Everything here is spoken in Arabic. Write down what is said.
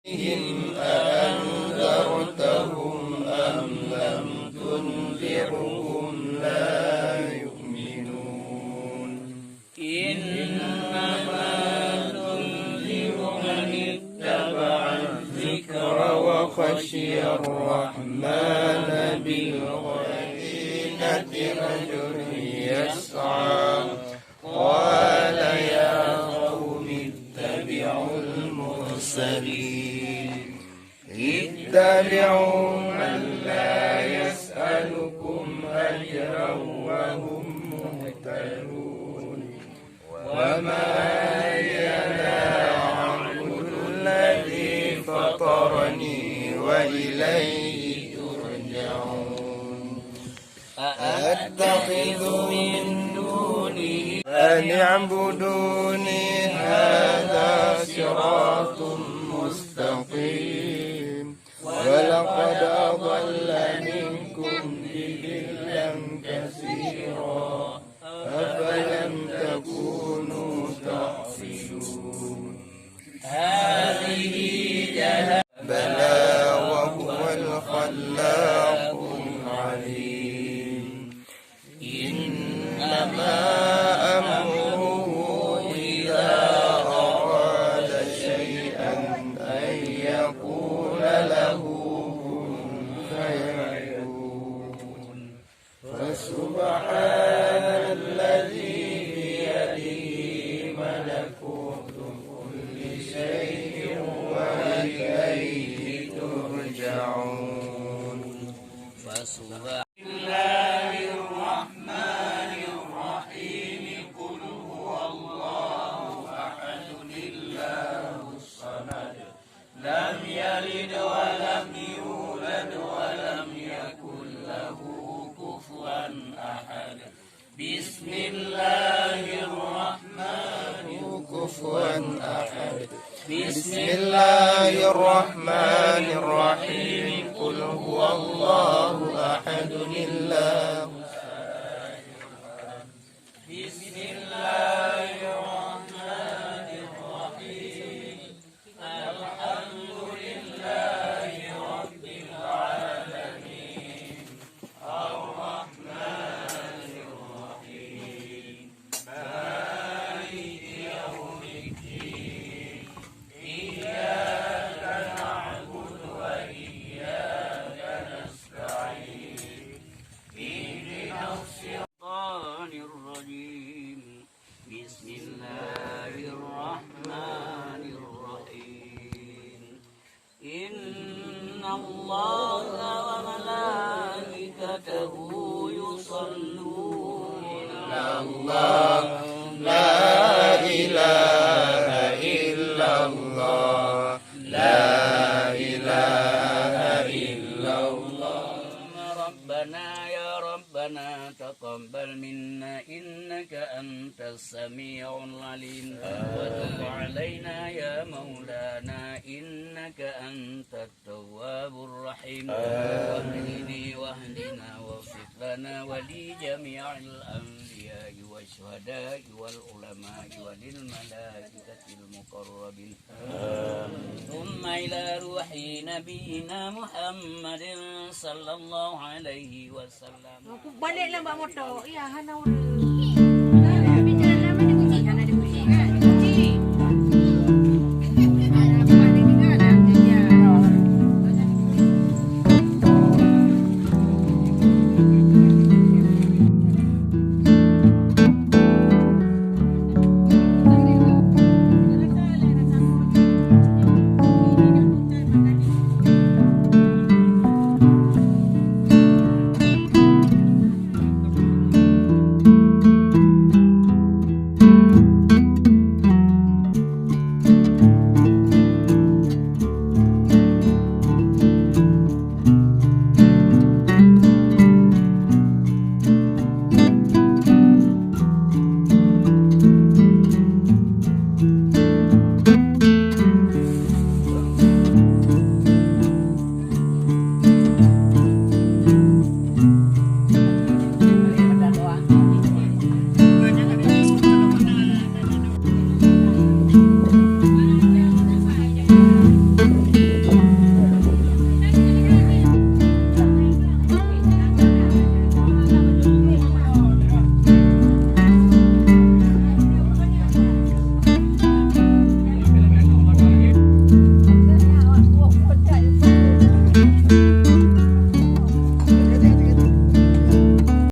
هم أأنذرتهم أم لم تنذرهم لا يؤمنون إنما تنذر من اتبع الذكر وخشي الرحمن بالغيبة رجل يسعى قال يا قوم اتبعوا المرسلين اتبعوا من لا يسألكم أجرا وهم مهتدون وما أنا أعبد الذي فطرني وإليه ترجعون أأتخذ من دونه أن اعبدوني هذا صراط مستقيم ولقد أضل منكم جبلا كثيرا أفلم تكونوا تعقلون هذه جهنم بلى وهو الخلاق العليم إنما أمره إذا أراد شيئا أن يقول له كن فيكون فسبحان الذي بيده ملكوت كل شيء وإليه ترجعون فسبحان الله الرحمن الرحيم قل هو الله أحد الله الصمد لم يلد ولم يولد ولم يكن له كفوا أحد بسم الله الرحمن كفوا أحد بسم الله الرحمن الرحيم قل هو الله أحد الله بسم الله الرحمن الرحيم الحمد لله رب العالمين الرحمن الرحيم مالك يوم الدين إياك نعبد وإياك نستعين اهدنا الصراط الرجيم بسم الله الرحمن الرحيم إن الله وملائكته يصلون على الله لا إله إلا الله لا إله إلا الله ربنا يا ربنا تقبل منا إنك أنت السميع العليم وتب علينا يا مولانا إنك أنت التواب الرحيم واهدني واهدنا واغفر لنا ولجميع الأنبياء والشهداء والعلماء وللملائكة المقربين ثم إلى روح نبينا محمد صلى الله عليه وسلم. Balik lang ba mo to? Iya, hanaw.